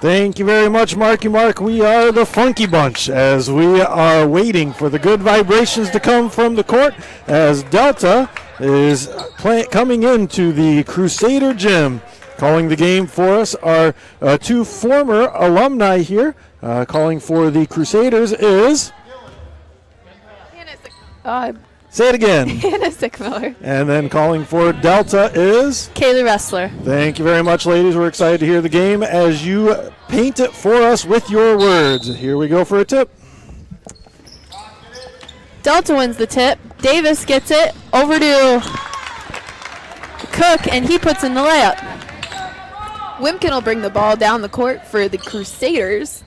Thank you very much, Marky Mark. We are the Funky Bunch as we are waiting for the good vibrations to come from the court as Delta is coming into the Crusader Gym. Calling the game for us are two former alumni here. Calling for the Crusaders is... Say it again. Hannah Sickmiller. And then calling for Delta is? Kaylee Ressler. Thank you very much, ladies. We're excited to hear the game as you paint it for us with your words. Here we go for a tip. Delta wins the tip. Davis gets it over to Cook, and he puts in the layup. Wimkin will bring the ball down the court for the Crusaders.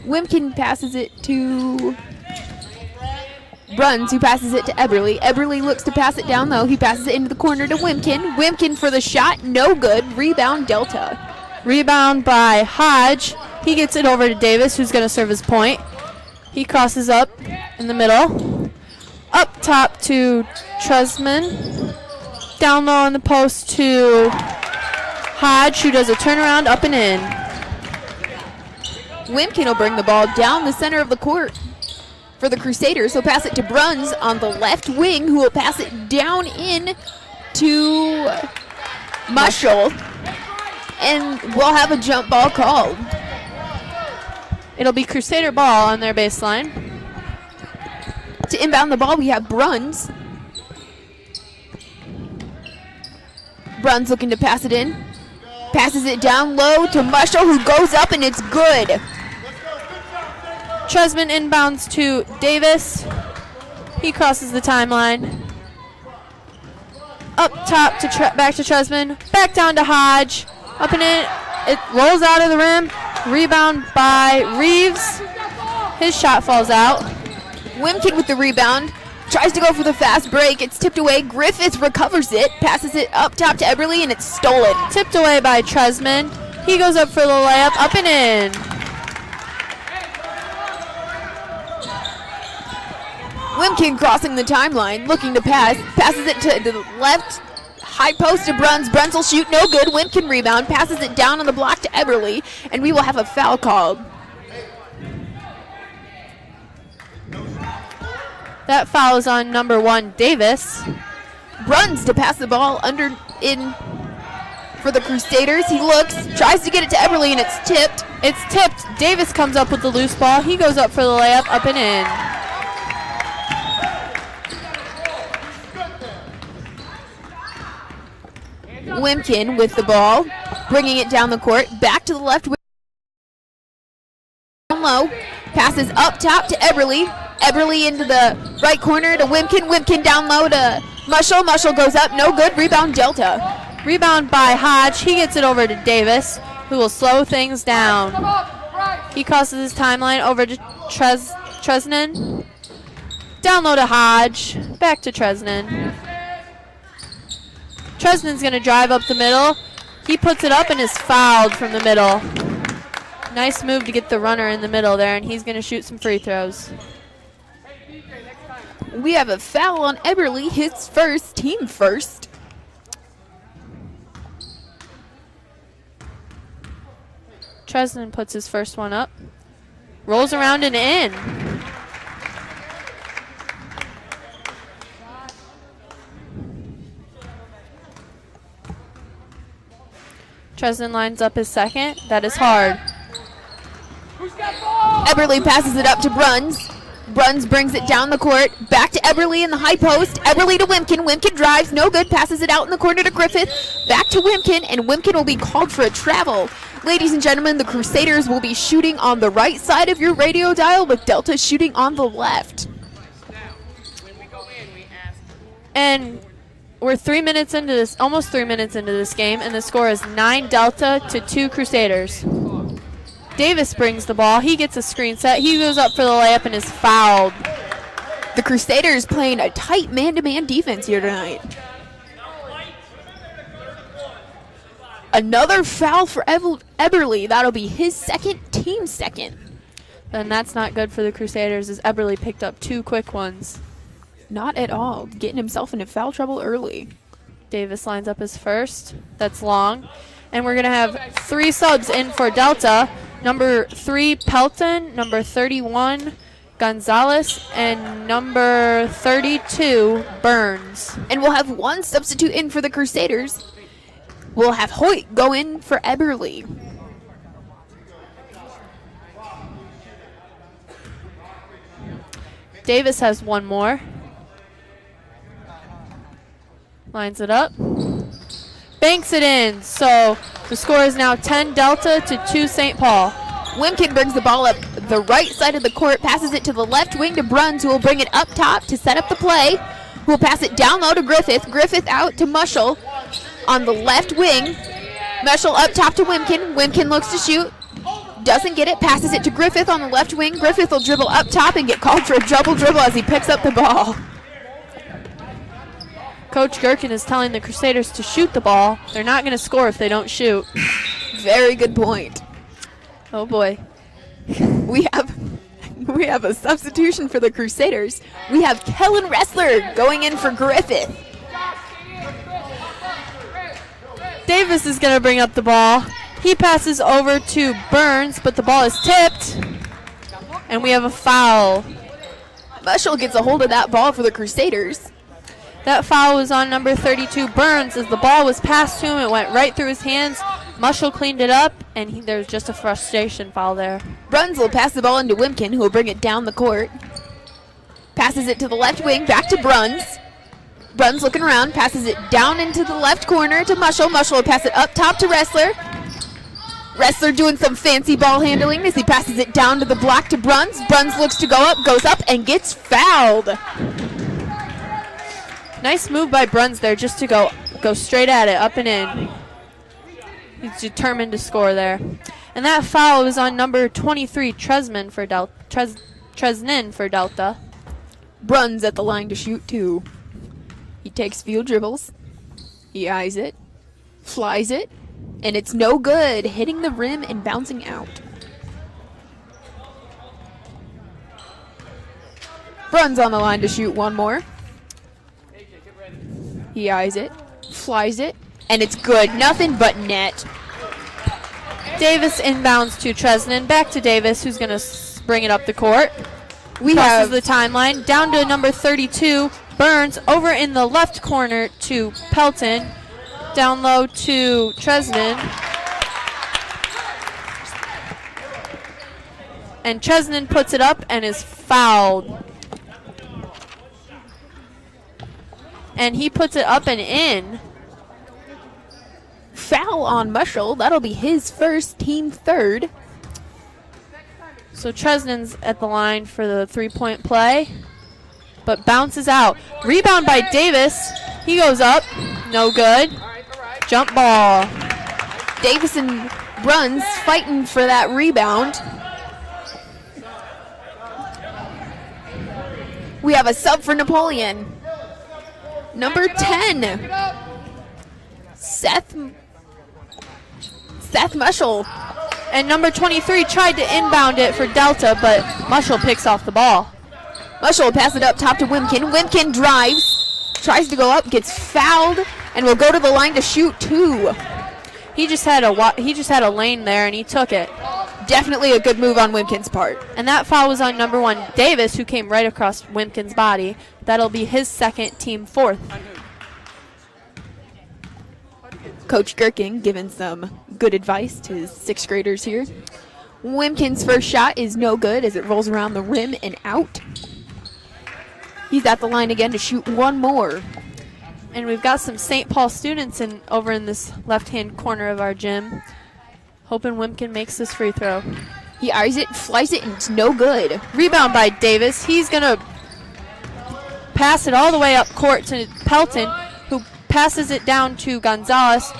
Wimkin passes it to Bruns, who passes it to Eberly. Eberly looks to pass it down low. He passes it into the corner to Wimkin. Wimkin for the shot, no good. Rebound Delta. Rebound by Hodge. He gets it over to Davis, who's going to serve his point. He crosses up in the middle. Up top to Trezman. Down low on the post to Hodge, who does a turnaround up and in. Wimkin will bring the ball down the center of the court for the Crusaders. He'll pass it to Bruns on the left wing, who will pass it down in to Mushel. And we'll have a jump ball called. It'll be Crusader ball on their baseline. To inbound the ball, we have Bruns. Bruns looking to pass it in. Passes it down low to Mushel, who goes up, and it's good. Trezman inbounds to Davis. He crosses the timeline. Up top to back to Trezman. Back down to Hodge. Up and in. It rolls out of the rim. Rebound by Reeves. His shot falls out. Wimkin with the rebound. Tries to go for the fast break. It's tipped away. Griffith recovers it. Passes it up top to Eberly, and it's stolen. Tipped away by Trezman. He goes up for the layup. Up and in. Wimkin crossing the timeline, looking to pass. Passes it to the left. High post to Bruns. Bruns will shoot. No good. Wimkin rebound. Passes it down on the block to Eberly, and we will have a foul called. That foul is on number 1, Davis. Bruns to pass the ball in for the Crusaders. He looks, tries to get it to Eberly, and it's tipped. It's tipped. Davis comes up with the loose ball. He goes up for the layup, up and in. Wimkin with the ball, bringing it down the court, back to the left wing. Down low, passes up top to Eberly. Eberly into the right corner to Wimkin. Wimkin down low to Mushel. Mushel goes up, no good. Rebound Delta. Rebound by Hodge. He gets it over to Davis, who will slow things down. He crosses his timeline over to Treznan. Down low to Hodge. Back to Treznan. Trezman's going to drive up the middle. He puts it up and is fouled from the middle. Nice move to get the runner in the middle there, and he's going to shoot some free throws. We have a foul on Eberly, his first, team first. Treznan puts his first one up. Rolls around and in. Treznan lines up his second. That is hard. Eberly passes it up to Bruns. Bruns brings it down the court. Back to Eberly in the high post. Eberly to Wimkin. Wimkin drives. No good. Passes it out in the corner to Griffith. Back to Wimkin, and Wimkin will be called for a travel. Ladies and gentlemen, the Crusaders will be shooting on the right side of your radio dial, with Delta shooting on the left. And we're 3 minutes into this, almost 3 minutes into this game, and the score is 9 Delta to 2 Crusaders. Davis brings the ball. He gets a screen set. He goes up for the layup and is fouled. The Crusaders playing a tight man-to-man defense here tonight. Another foul for Eberly. That'll be his second, team second. And that's not good for the Crusaders, as Eberly picked up 2 quick ones. Not at all. Getting himself into foul trouble early. Davis lines up his first. That's long. And we're going to have 3 subs in for Delta. Number 3, Pelton. Number 31, Gonzalez. And number 32, Burns. And we'll have 1 substitute in for the Crusaders. We'll have Hoyt go in for Eberly. Davis has 1 more. Lines it up. Banks it in. So the score is now 10 Delta to 2 St. Paul. Wimkin brings the ball up the right side of the court, passes it to the left wing to Bruns, who will bring it up top to set up the play. Who will pass it down low to Griffith. Griffith out to Mushel on the left wing. Mushel up top to Wimkin. Wimkin looks to shoot. Doesn't get it, passes it to Griffith on the left wing. Griffith will dribble up top and get called for a double dribble as he picks up the ball. Coach Gherkin is telling the Crusaders to shoot the ball. They're not going to score if they don't shoot. Very good point. Oh boy. We have a substitution for the Crusaders. We have Kellen Ressler going in for Griffith. Davis is going to bring up the ball. He passes over to Burns, but the ball is tipped. And we have a foul. Mushel gets a hold of that ball for the Crusaders. That foul was on number 32, Burns. As the ball was passed to him, it went right through his hands. Mushel cleaned it up, and there was just a frustration foul there. Bruns will pass the ball into Wimkin, who will bring it down the court. Passes it to the left wing, back to Bruns. Bruns looking around, passes it down into the left corner to Mushel. Mushel will pass it up top to Ressler. Ressler doing some fancy ball handling as he passes it down to the block to Bruns. Bruns looks to go up, goes up, and gets fouled. Nice move by Bruns there just to go straight at it, up and in. He's determined to score there. And that foul was on number 23, Tresnin for Delta. Bruns at the line to shoot, too. He takes field dribbles. He eyes it, flies it, and it's no good, hitting the rim and bouncing out. Bruns on the line to shoot 1 more. He eyes it, flies it, and it's good. Nothing but net. Davis inbounds to Tresnin. Back to Davis, who's going to bring it up the court. We Crosses have the timeline. Down to number 32, Burns. Over in the left corner to Pelton. Down low to Tresnin. And Tresnin puts it up and is fouled. And he puts it up and in. foul on Mushel. That'll be his first, team third. So Tresnin's at the line for the three-point play, but bounces out. Rebound by Davis. He goes up. No good. Jump ball. Davis and Bruns fighting for that rebound. We have a sub for Napoleon. Number 10, Seth Mushel. And number 23 tried to inbound it for Delta, but Mushel picks off the ball. Mushel will pass it up top to Wimkin. Wimkin drives, tries to go up, gets fouled, and will go to the line to shoot two. He just had a lane there, and he took it. Definitely a good move on Wimkin's part. And that foul was on number 1, Davis, who came right across Wimkin's body. That'll be his second, team fourth. Coach Gherkin giving some good advice to his sixth graders here. Wimkin's first shot is no good as it rolls around the rim and out. He's at the line again to shoot one more. And we've got some St. Paul students over in this left-hand corner of our gym. Hoping Wimkin makes this free throw. He eyes it, flies it, and it's no good. Rebound by Davis. He's going to pass it all the way up court to Pelton, who passes it down to Gonzalez,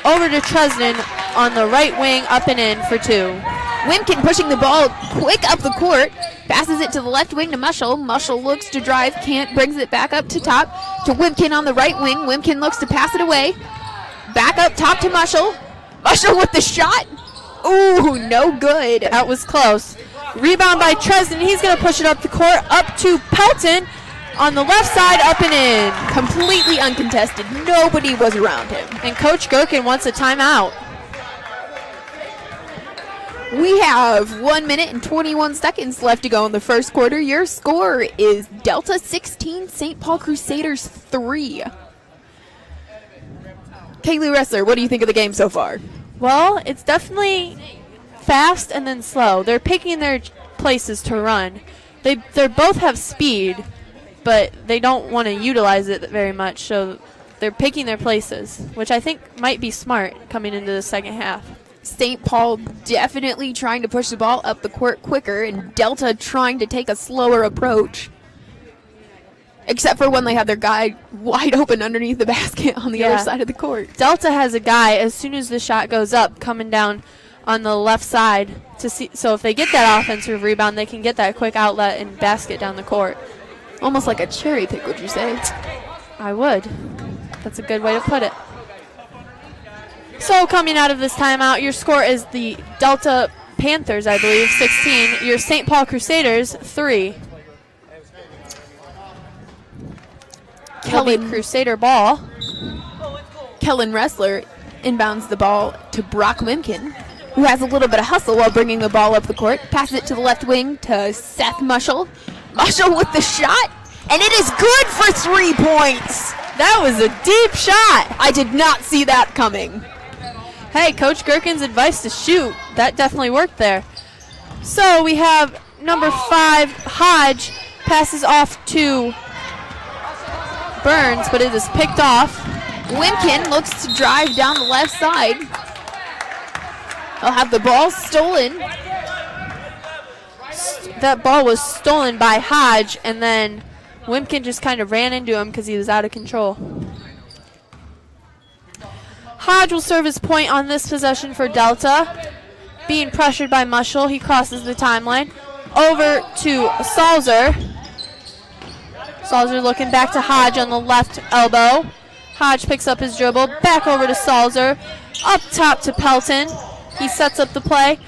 over to Tresnin on the right wing, up and in for two. Wimkin pushing the ball quick up the court, passes it to the left wing to Mushel. Mushel looks to drive, can't, brings it back up to top to Wimkin on the right wing. Wimkin looks to pass it away. Back up top to Mushel. Mushel with the shot. Ooh, no good. That was close. Rebound by Tresnin. He's going to push it up the court, up to Pelton on the left side, up and in. Completely uncontested. Nobody was around him. And Coach Gherkin wants a timeout. We have 1 minute and 21 seconds left to go in the first quarter. Your score is Delta 16, St. Paul Crusaders 3. Kaylee Wrestler, what do you think of the game so far? Well, it's definitely fast and then slow. They're picking their places to run. They both have speed, but they don't want to utilize it very much, so they're picking their places, which I think might be smart coming into the second half. St. Paul definitely trying to push the ball up the court quicker, and Delta trying to take a slower approach. Except for when they have their guy wide open underneath the basket on the other side of the court. Delta has a guy, as soon as the shot goes up, coming down on the left side to see. So if they get that offensive rebound, they can get that quick outlet and basket down the court. Almost like a cherry pick, would you say? I would. That's a good way to put it. So coming out of this timeout, your score is the Delta Panthers, I believe, 16. Your St. Paul Crusaders, 3. Kellen Crusader ball. Kellen Wrestler inbounds the ball to Brock Wimkin, who has a little bit of hustle while bringing the ball up the court. Passes it to the left wing to Seth Mushel. Mushel with the shot, and it is good for 3 points. That was a deep shot. I did not see that coming. Hey, Coach Gherkin's advice to shoot. That definitely worked there. So we have number 5, Hodge, passes off to Burns, but it is picked off. Wimkin looks to drive down the left side. He'll have the ball stolen. That ball was stolen by Hodge, and then Wimkin just kind of ran into him because he was out of control. Hodge will serve his point on this possession for Delta. Being pressured by Mushel, he crosses the timeline. Over to Salzer. Salzer looking back to Hodge on the left elbow. Hodge picks up his dribble, back over to Salzer. Up top to Pelton. He sets up the play.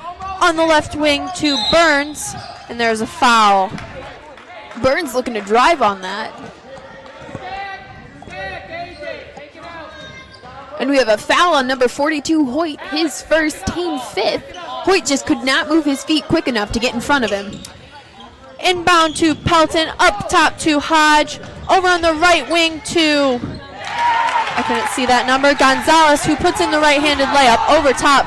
On the left wing to Burns, and there's a foul. Burns looking to drive on that. And we have a foul on number 42, Hoyt, his first, team 5th. Hoyt just could not move his feet quick enough to get in front of him. Inbound to Pelton, up top to Hodge. Over on the right wing to, I couldn't see that number, Gonzalez, who puts in the right-handed layup over top.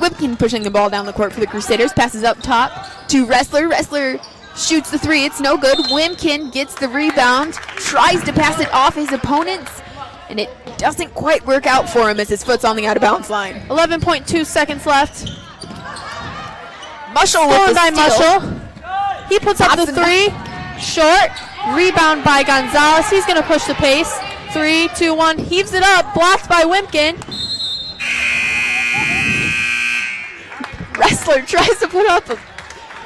Wimkin pushing the ball down the court for the Crusaders. Passes up top to Wrestler. Wrestler shoots the 3. It's no good. Wimkin gets the rebound. Tries to pass it off his opponents. And it doesn't quite work out for him as his foot's on the out-of-bounds line. 11.2 seconds left. Mushel with the steal. Mushel. He puts up the 3. Short. Rebound by Gonzalez. He's going to push the pace. 3, 2, 1. Heaves it up. Blocked by Wimkin. Wrestler tries to put up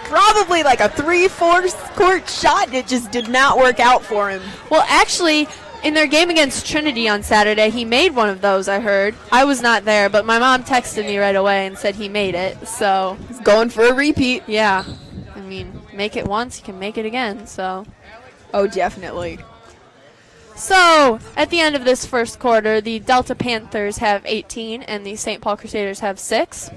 probably like a 3/4 court shot, and it just did not work out for him. Well, actually, in their game against Trinity on Saturday, he made one of those, I heard. I was not there, but my mom texted me right away and said he made it. So he's going for a repeat. Yeah. I mean, make it once, you can make it again. So. Oh, definitely. So, at the end of this first quarter, the Delta Panthers have 18 and the St. Paul Crusaders have 6.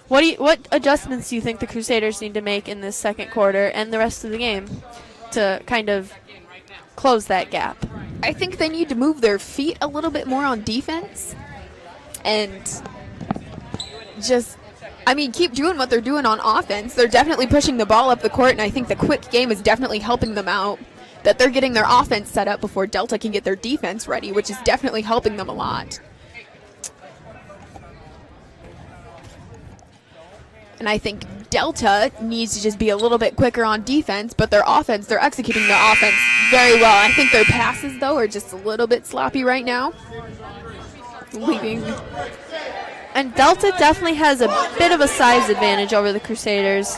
What adjustments do you think the Crusaders need to make in this second quarter and the rest of the game to kind of close that gap? I think they need to move their feet a little bit more on defense and just, keep doing what they're doing on offense. They're definitely pushing the ball up the court, and I think the quick game is definitely helping them out, that they're getting their offense set up before Delta can get their defense ready, which is definitely helping them a lot. And I think Delta needs to just be a little bit quicker on defense, but their offense, they're executing their offense very well. I think their passes, though, are just a little bit sloppy right now. And Delta definitely has a bit of a size advantage over the Crusaders.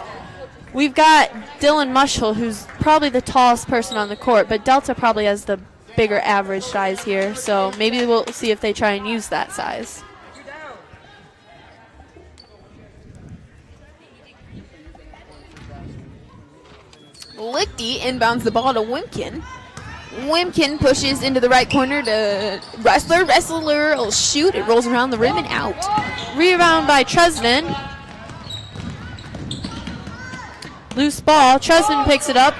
We've got Dylan Mushel, who's probably the tallest person on the court, but Delta probably has the bigger average size here, so maybe we'll see if they try and use that size. Lichty inbounds the ball to Wimkin. Wimkin pushes into the right corner to Wrestler. Wrestler will shoot. It rolls around the rim and out. Rebound by Tresman. Loose ball. Tresman picks it up.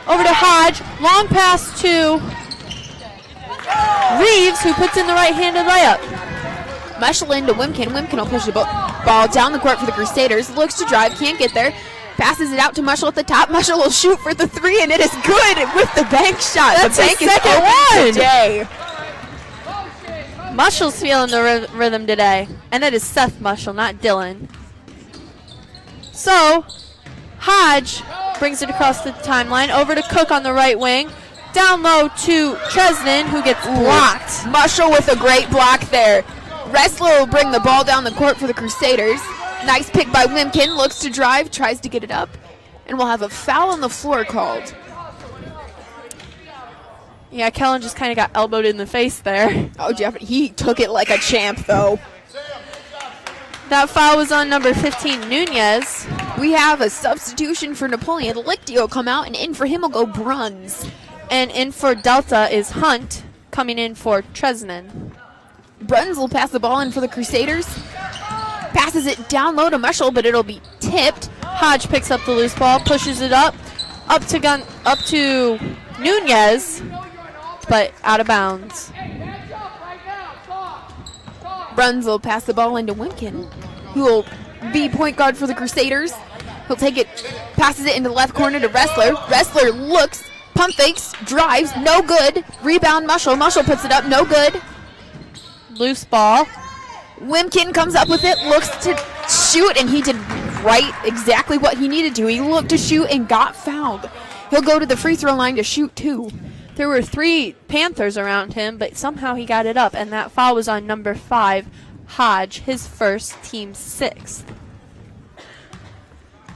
Over to Hodge. Long pass to Reeves, who puts in the right-handed layup. Mushel into Wimkin. Wimkin will push the ball down the court for the Crusaders. Looks to drive, can't get there. Passes it out to Mushel at the top. Mushel will shoot for the 3, and it is good with the bank shot. That's the bank his is second open one. today. Mushel's feeling the rhythm today. And that is Seth Mushel, not Dylan. So, Hodge brings it across the timeline. Over to Cook on the right wing. Down low to Tresnan, who gets blocked. Mushel with a great block there. Wrestler will bring the ball down the court for the Crusaders. Nice pick by Wimkin. Looks to drive, tries to get it up. And we'll have a foul on the floor called. Yeah, Kellen just kind of got elbowed in the face there. Oh, Jeff, he took it like a champ, though. That foul was on number 15, Nunez. We have a substitution for Napoleon. Lichty will come out, and in for him will go Bruns. And in for Delta is Hunt, coming in for Tresnan. Bruns will pass the ball in for the Crusaders. Passes it down low to Mushel, but it'll be tipped. Hodge picks up the loose ball, pushes it up to Nunez, but out of bounds. Bruns will pass the ball into Wimkin, who will be point guard for the Crusaders. He'll take it, passes it into the left corner to Wrestler. Wrestler looks, pump fakes, drives, no good. Rebound Mushel. Mushel puts it up, no good. Loose ball. Wimkin comes up with it, looks to shoot, and he did right exactly what he needed to. He looked to shoot and got fouled. He'll go to the free throw line to shoot 2. There were 3 Panthers around him, but somehow he got it up, and that foul was on number 5, Hodge, his first, team 6th.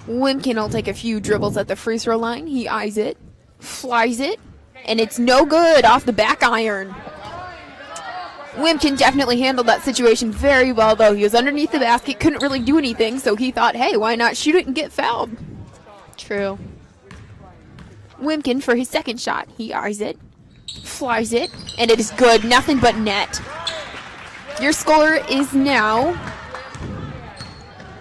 Wimkin will take a few dribbles at the free throw line. He eyes it, flies it, and it's no good off the back iron. Wimkin definitely handled that situation very well, though. He was underneath the basket, couldn't really do anything, so he thought, hey, why not shoot it and get fouled? True. Wimkin for his second shot. He eyes it, flies it, and it is good. Nothing but net. Your score is now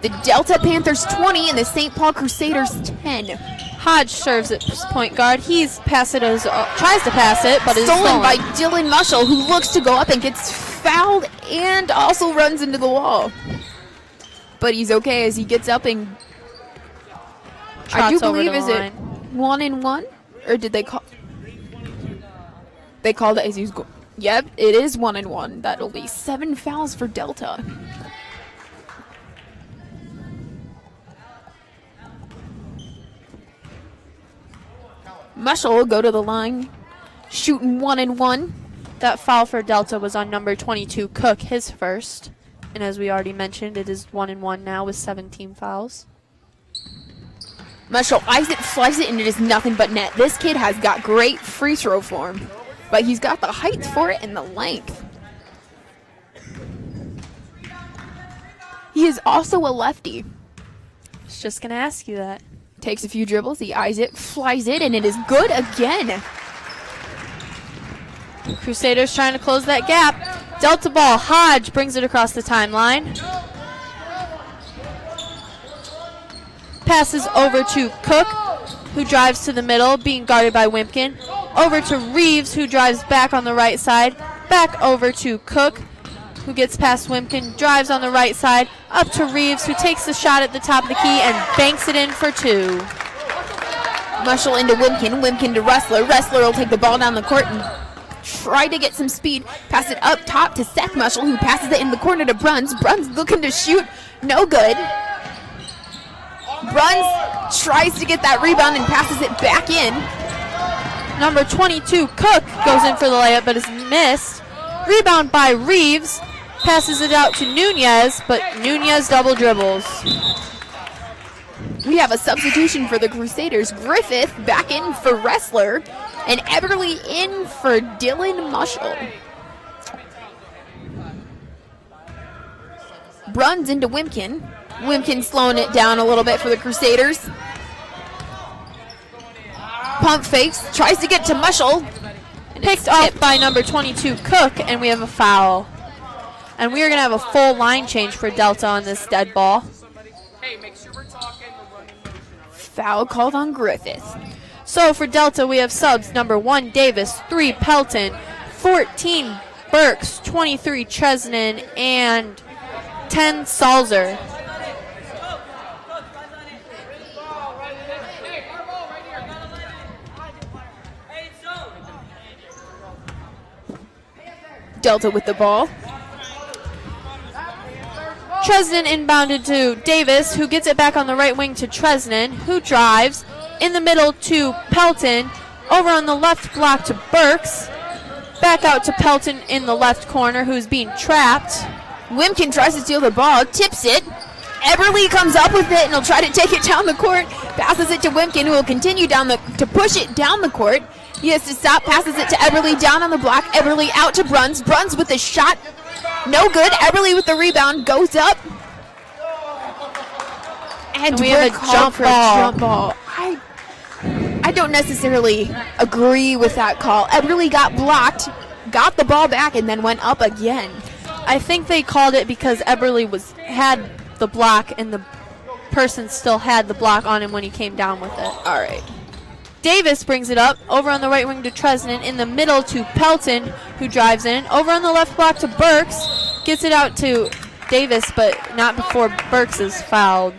the Delta Panthers 20 and the St. Paul Crusaders 10. Hodge serves at point guard. Tries to pass it, but is stolen by Dylan Mushel, who looks to go up and gets fouled and also runs into the wall. But he's okay as he gets up and I do believe, is it 1-and-1? Or did they call? They called it as he was going. Yep, it is 1-and-1. That'll be 7 fouls for Delta. Mushel will go to the line, shooting 1-and-1. That foul for Delta was on number 22, Cook, his first. And as we already mentioned, it is 1-and-1 now with 17 fouls. Mushel eyes it, flies it, and it is nothing but net. This kid has got great free throw form, but he's got the height for it and the length. He is also a lefty. I was just going to ask you that. Takes a few dribbles, he eyes it, flies it, and it is good again. Crusaders trying to close that gap. Delta ball, Hodge brings it across the timeline. Passes over to Cook, who drives to the middle, being guarded by Wimkin. Over to Reeves, who drives back on the right side. Back over to Cook, who gets past Wimkin, drives on the right side. Up to Reeves, who takes the shot at the top of the key and banks it in for 2. Mushel into Wimkin, Wimkin to Wrestler. Wrestler will take the ball down the court and try to get some speed. Pass it up top to Seth Mushel, who passes it in the corner to Bruns. Bruns looking to shoot, no good. Bruns tries to get that rebound and passes it back in. Number 22, Cook, goes in for the layup but is missed. Rebound by Reeves. Passes it out to Nunez, but Nunez double dribbles. We have a substitution for the Crusaders. Griffith back in for Wrestler, and Eberly in for Dylan Mushel. Bruns into Wimkin. Wimkin slowing it down a little bit for the Crusaders. Pump fakes, tries to get to Mushel. Picked off by number 22, Cook, and we have a foul. And we are going to have a full line change for Delta on this dead ball. foul called on Griffith. So for Delta, we have subs number 1 Davis, 3 Pelton, 14 Burks, 23 Tresnan, and 10 Salzer. Delta with the ball. Tresnan inbounded to Davis, who gets it back on the right wing to Tresnan, who drives in the middle to Pelton, over on the left block to Burks, back out to Pelton in the left corner, who's being trapped. Wimkin tries to steal the ball, tips it. Eberly comes up with it and he'll try to take it down the court. Passes it to Wimkin, who will continue to push it down the court. He has to stop, passes it to Eberly down on the block. Eberly out to Bruns. Bruns with the shot. No good. Eberly with the rebound. Goes up. And we have a called jump ball. Jump ball. I don't necessarily agree with that call. Eberly got blocked, got the ball back, and then went up again. I think they called it because Eberly had the block and the person still had the block on him when he came down with it. All right. Davis brings it up over on the right wing to Tresnan, in the middle to Pelton, who drives in. Over on the left block to Burks, gets it out to Davis, but not before Burks is fouled.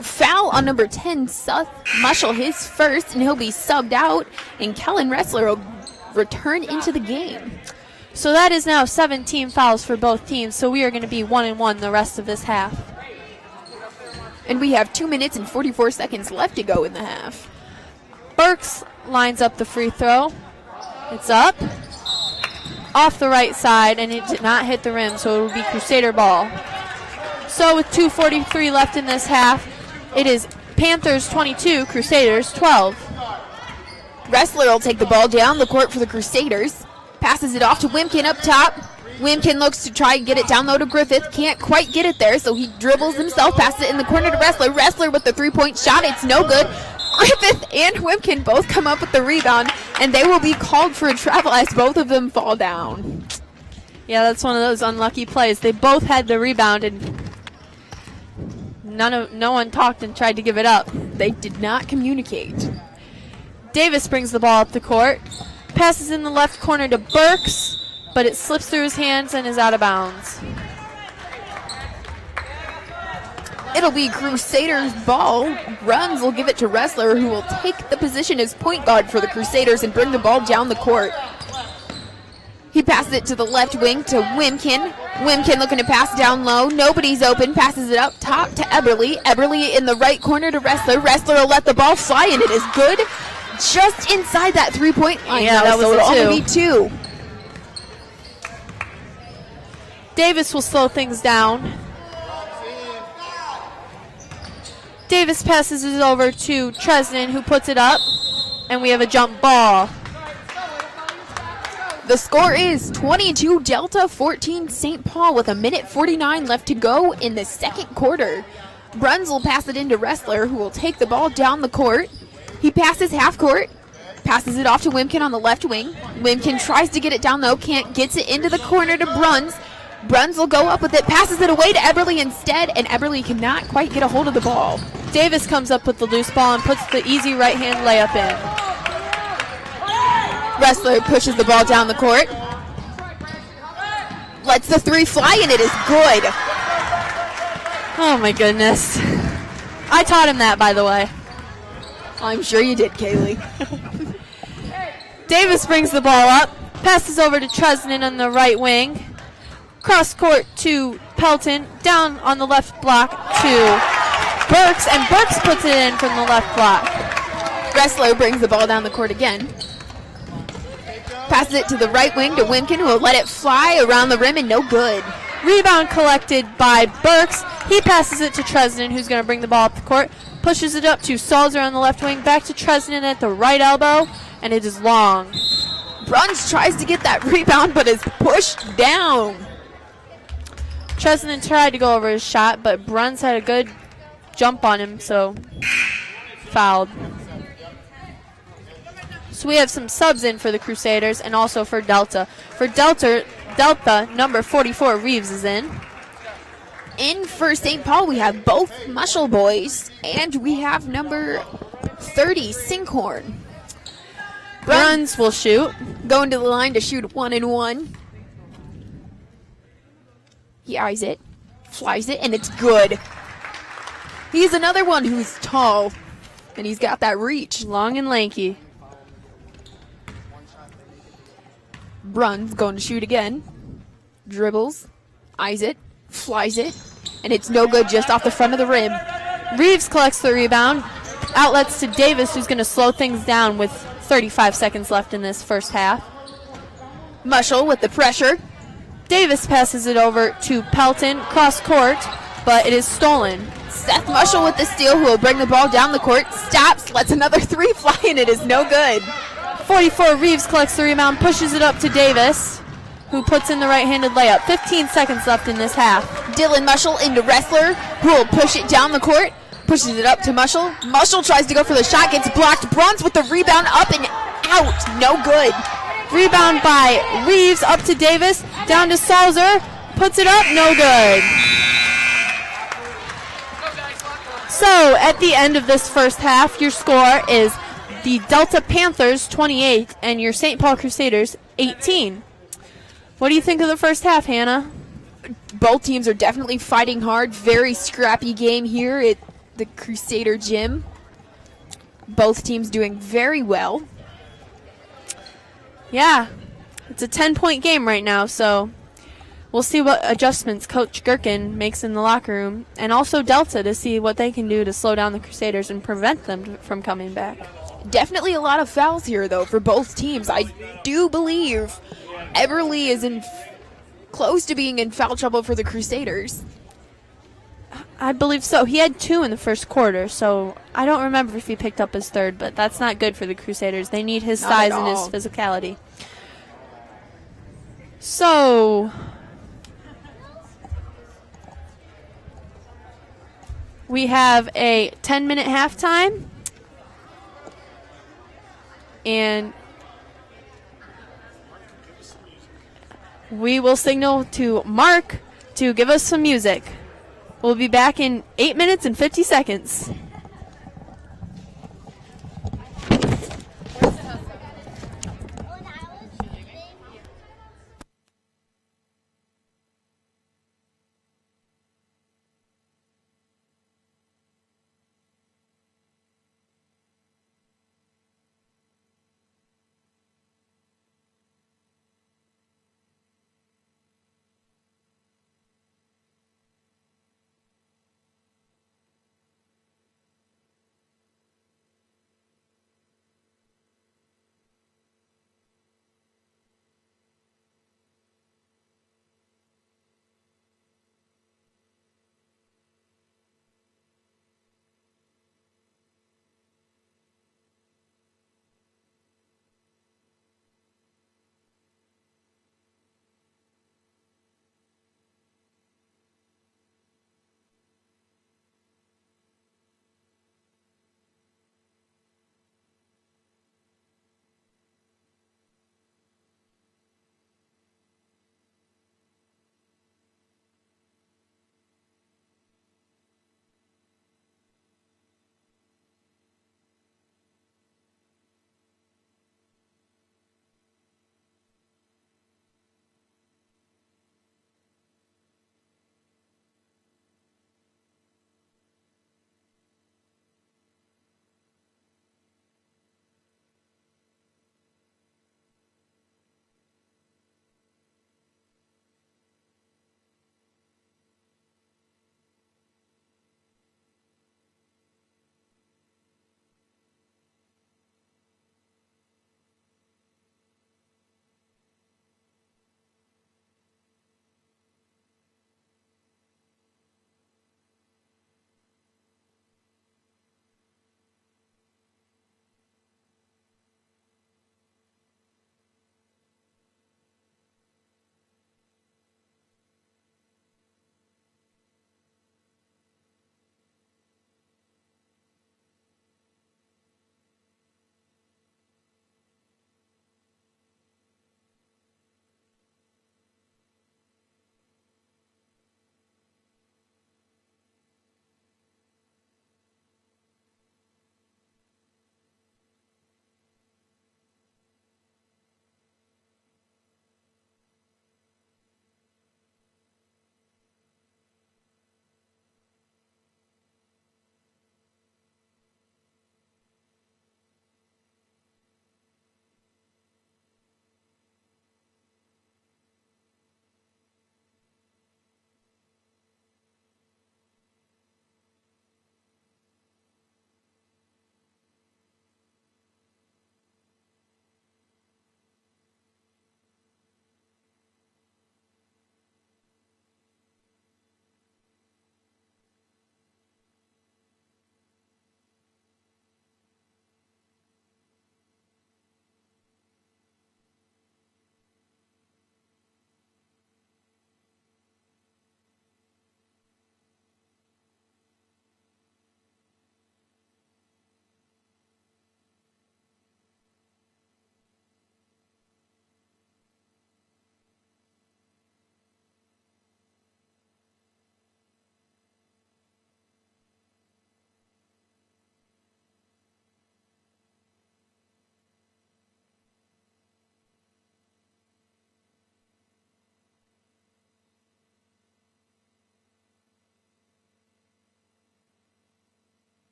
Foul on number 10, Seth Mushel, his first, and he'll be subbed out, and Kellen Ressler will return into the game. So that is now 17 fouls for both teams, so we are going to be 1-1 the rest of this half. And we have 2 minutes and 44 seconds left to go in the half. Burks lines up the free throw. It's up. Off the right side, and it did not hit the rim, so it will be Crusader ball. So with 2:43 left in this half, it is Panthers 22, Crusaders 12. Ressler will take the ball down the court for the Crusaders. Passes it off to Wimkin up top. Wimkin looks to try and get it down low to Griffith. Can't quite get it there, so he dribbles himself, passes it in the corner to Ressler. Ressler with the three-point shot. It's no good. Griffith and Wimkin both come up with the rebound, and they will be called for a travel as both of them fall down. Yeah, that's one of those unlucky plays. They both had the rebound, and no one talked and tried to give it up. They did not communicate. Davis brings the ball up the court. Passes in the left corner to Burks, but it slips through his hands and is out of bounds. It'll be Crusaders ball. Bruns will give it to Ressler, who will take the position as point guard for the Crusaders and bring the ball down the court. He passes it to the left wing to Wimkin. Wimkin looking to pass down low. Nobody's open. Passes it up top to Eberly. Eberly in the right corner to Ressler. Ressler will let the ball fly, and it is good. Just inside that three-point line. Yeah, that was so a it'll two. only be two. Davis will slow things down. Davis passes it over to Tresnan, who puts it up, and we have a jump ball. The score is 22 Delta, 14 St. Paul with 1:49 left to go in the second quarter. Bruns will pass it into Ressler, who will take the ball down the court. He passes half court, passes it off to Wimkin on the left wing. Wimkin tries to get it down low, can't, gets it into the corner to Bruns. Bruns will go up with it, passes it away to Eberly instead, and Eberly cannot quite get a hold of the ball. Davis comes up with the loose ball and puts the easy right-hand layup in. Ressler pushes the ball down the court. Lets the three fly, and it is good. Oh my goodness. I taught him that, by the way. I'm sure you did, Kaylee. Davis brings the ball up, passes over to Tresnan on the right wing. Cross court to Pelton, down on the left block to Burks, and Burks puts it in from the left block. Ressler brings the ball down the court again. Passes it to the right wing to Wimkin, who will let it fly around the rim, and no good. Rebound collected by Burks. He passes it to Tresnan, who's going to bring the ball up the court. Pushes it up to Salzer on the left wing, back to Tresnan at the right elbow, and it is long. Bruns tries to get that rebound, but is pushed down. Tresnan tried to go over his shot, but Bruns had a good jump on him, so fouled. So we have some subs in for the Crusaders and also for Delta. For Delta, number 44, Reeves, is in. in for St. Paul, we have both Mushel boys, and we have number 30, Sinkhorn. Bruns will shoot. Going to the line to shoot 1-and-1. He eyes it, flies it, and it's good. He's another one who's tall, and he's got that reach. Long and lanky. Bruns going to shoot again. Dribbles, eyes it, flies it, and it's no good, just off the front of the rim. Reeves collects the rebound. Outlets to Davis, who's going to slow things down with 35 seconds left in this first half. Mushel with the pressure. Davis passes it over to Pelton, cross court, but it is stolen. Seth Mushel with the steal, who will bring the ball down the court. Stops, lets another three fly, and it is no good. 44, Reeves collects the rebound, pushes it up to Davis, who puts in the right-handed layup. 15 seconds left in this half. Dylan Mushel into Wrestler, who will push it down the court. Pushes it up to Mushel. Mushel tries to go for the shot, gets blocked. Bruns with the rebound, up and out. No good. Rebound by Reeves, up to Davis, down to Salzer, puts it up, no good. So, at the end of this first half, your score is the Delta Panthers 28 and your St. Paul Crusaders 18. What do you think of the first half, Hannah? Both teams are definitely fighting hard. Very scrappy game here at the Crusader Gym. Both teams doing very well. Yeah, it's a 10-point game right now, so we'll see what adjustments Coach Gherkin makes in the locker room, and also Delta to see what they can do to slow down the Crusaders and prevent them from coming back. Definitely a lot of fouls here, though, for both teams. I do believe Eberly is close to being in foul trouble for the Crusaders. I believe so. He had 2 in the first quarter, so I don't remember if he picked up his third, but that's not good for the Crusaders. They need his Not size at and his all. physicality. So, we have a 10-minute halftime, and we will signal to Mark to give us some music. We'll be back in 8 minutes and 50 seconds.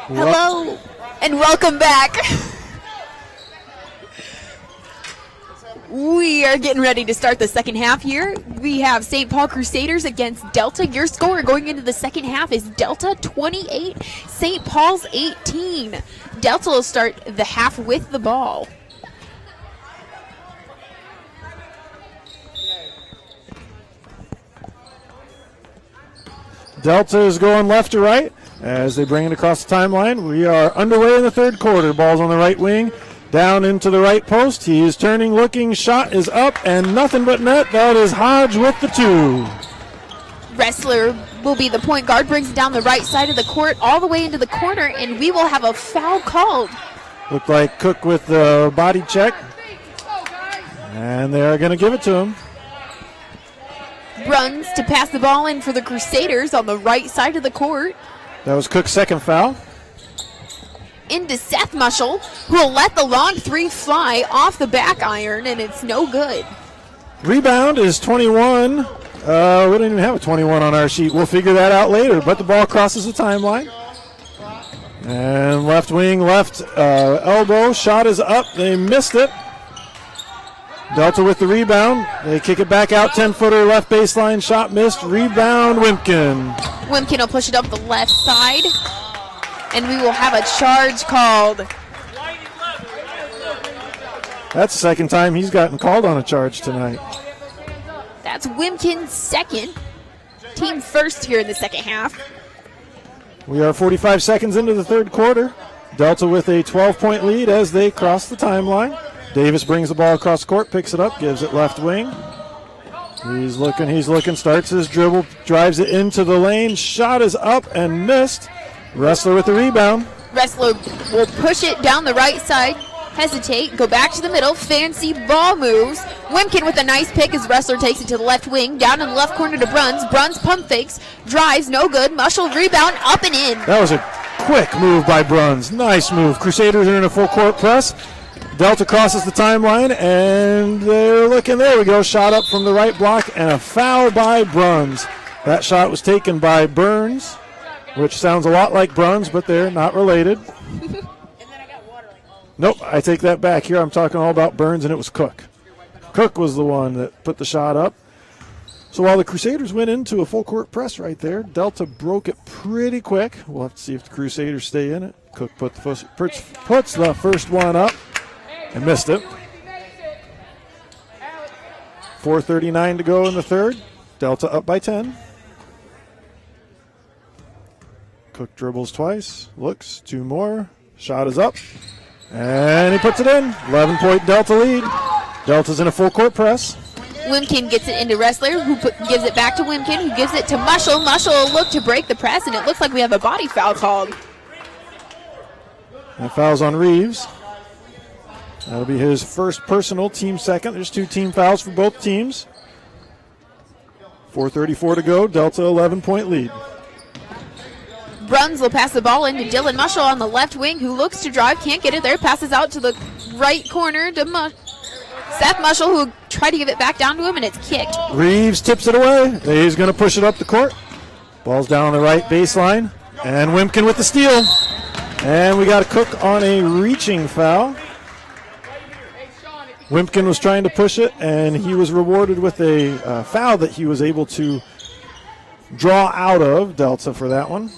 Hello and welcome back. We are getting ready to start the second half here. We have St. Paul Crusaders against Delta. Your score going into the second half is Delta 28, St. Paul's 18. Delta will start the half with the ball. Delta is going left to right as they bring it across the timeline. We are underway in the third quarter. Ball's on the right wing, down into the right post. He is turning, looking, shot is up, and nothing but net. That is Hodge with the 2. Wrestler will be the point guard, brings it down the right side of the court all the way into the corner, and we will have a foul called. Looked like Cook with the body check, and they are going to give it to him. Runs to pass the ball in for the Crusaders on the right side of the court. That was Cook's second foul. Into Seth Mushel, who will let the long 3 fly off the back iron, and it's no good. Rebound is 21. We don't even have a 21 on our sheet. We'll figure that out later, but the ball crosses the timeline. And left wing, left elbow. Shot is up. They missed it. Delta with the rebound. They kick it back out. 10-footer left baseline. Shot missed. Rebound, Wimpkin. Wimpkin will push it up the left side, and we will have a charge called. That's the second time he's gotten called on a charge tonight. That's Wimpkin's second. Team first here in the second half. We are 45 seconds into the third quarter. Delta with a 12-point lead as they cross the timeline. Davis brings the ball across court, picks it up, gives it left wing. He's looking, starts his dribble, drives it into the lane. Shot is up and missed. Wrestler with the rebound. Wrestler will push it down the right side, hesitate, go back to the middle, fancy ball moves. Wimpkin with a nice pick as Wrestler takes it to the left wing, down in the left corner to Bruns. Bruns pump fakes, drives, no good. Mushel rebound, up and in. That was a quick move by Bruns. Nice move. Crusaders are in a full court press. Delta crosses the timeline, and they're looking. There we go. Shot up from the right block, and a foul by Bruns. That shot was taken by Burns, which sounds a lot like Bruns, but they're not related. Nope, I take that back. Here I'm talking all about Burns, and it was Cook. Cook was the one that put the shot up. So while the Crusaders went into a full court press right there, Delta broke it pretty quick. We'll have to see if the Crusaders stay in it. Cook puts the first one up and missed it. 4:39 to go in the third. Delta up by 10. Cook dribbles twice, looks, 2 more. Shot is up, and he puts it in. 11-point Delta lead. Delta's in a full court press. Wimpkin gets it into Wrestler, who gives it back to Wimpkin, who gives it to Mushel. Mushel will look to break the press, and it looks like we have a body foul called. That foul's on Reeves. That'll be his first personal, team second. There's 2 team fouls for both teams. 4:34 to go. Delta 11-point lead. Bruns will pass the ball into Dylan Mushel on the left wing, who looks to drive, can't get it there, passes out to the right corner to Seth Mushel, who tried to give it back down to him, and it's kicked. Reeves tips it away. He's going to push it up the court. Ball's down on the right baseline, and Wimpkin with the steal. And we got a Cook on a reaching foul. Wimpkin was trying to push it, and he was rewarded with a foul that he was able to draw out of. Delta for that one.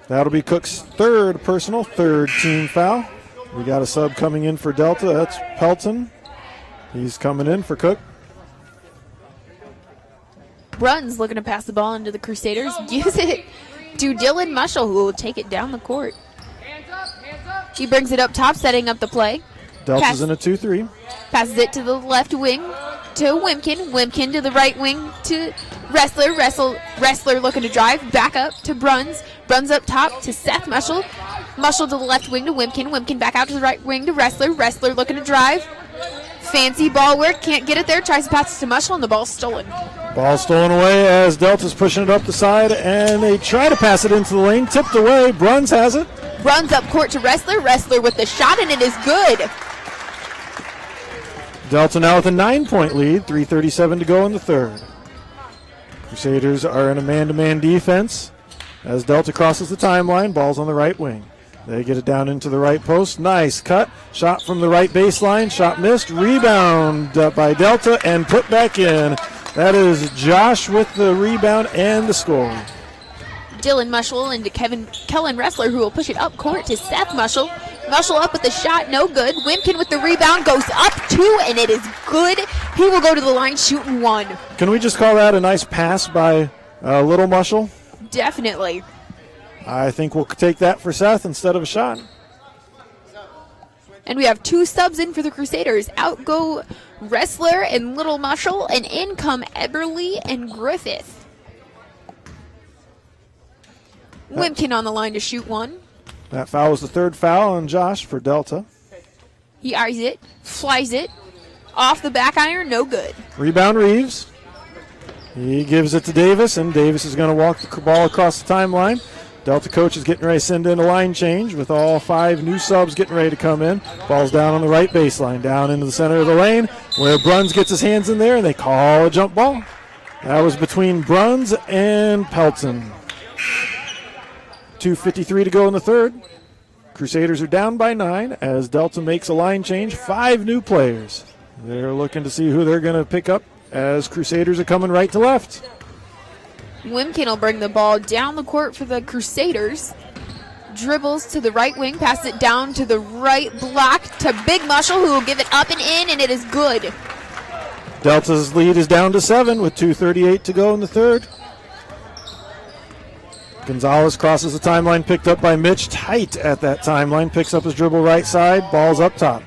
That'll be Cook's third personal, third team foul. We got a sub coming in for Delta. That's Pelton. He's coming in for Cook. Bruns looking to pass the ball into the Crusaders. Gives it to Dylan Mushel, who will take it down the court. He brings it up top, setting up the play. Delta's in a 2-3. Passes it to the left wing to Wimpkin. Wimpkin to the right wing to Wrestler. Wrestler looking to drive. Back up to Bruns. Bruns up top to Seth Mushel. Mushel to the left wing to Wimpkin. Wimpkin back out to the right wing to Wrestler. Wrestler looking to drive. Fancy ball work. Can't get it there. Tries to pass it to Mushel, and the ball's stolen. Ball stolen away as Delta's pushing it up the side, and they try to pass it into the lane. Tipped away. Bruns has it. Runs up court to Wrestler. Wrestler with the shot, and it is good. Delta now with a 9-point lead. 3:37 to go in the third. Crusaders are in a man-to-man defense as Delta crosses the timeline. Ball's on the right wing. They get it down into the right post. Nice cut. Shot from the right baseline. Shot missed. Rebound by Delta and put back in. That is Josh with the rebound and the score. Dylan Mushel into Kellen Ressler, who will push it up court to Seth Mushel. Mushel up with the shot, no good. Wimkin with the rebound, goes up 2, and it is good. He will go to the line shooting 1. Can we just call that a nice pass by Little Mushel? Definitely. I think we'll take that for Seth instead of a shot. And we have 2 subs in for the Crusaders. Out go Ressler and Little Mushel, and in come Eberly and Griffith. Wimkin on the line to shoot 1. That foul was the 3rd foul on Josh for Delta. He eyes it, flies it, off the back iron, no good. Rebound Reeves. He gives it to Davis, and Davis is going to walk the ball across the timeline. Delta coach is getting ready to send in a line change with all 5 new subs getting ready to come in. Ball's down on the right baseline, down into the center of the lane, where Bruns gets his hands in there, and they call a jump ball. That was between Bruns and Pelton. 2:53 to go in the 3rd. Crusaders are down by 9 as Delta makes a line change. 5 new players. They're looking to see who they're going to pick up as Crusaders are coming right to left. Wimkin will bring the ball down the court for the Crusaders. Dribbles to the right wing, passes it down to the right block to Big Mushel, who will give it up and in, and it is good. Delta's lead is down to 7 with 2:38 to go in the 3rd. Gonzalez crosses the timeline, picked up by Mitch. Tight at that timeline, picks up his dribble right side, ball's up top.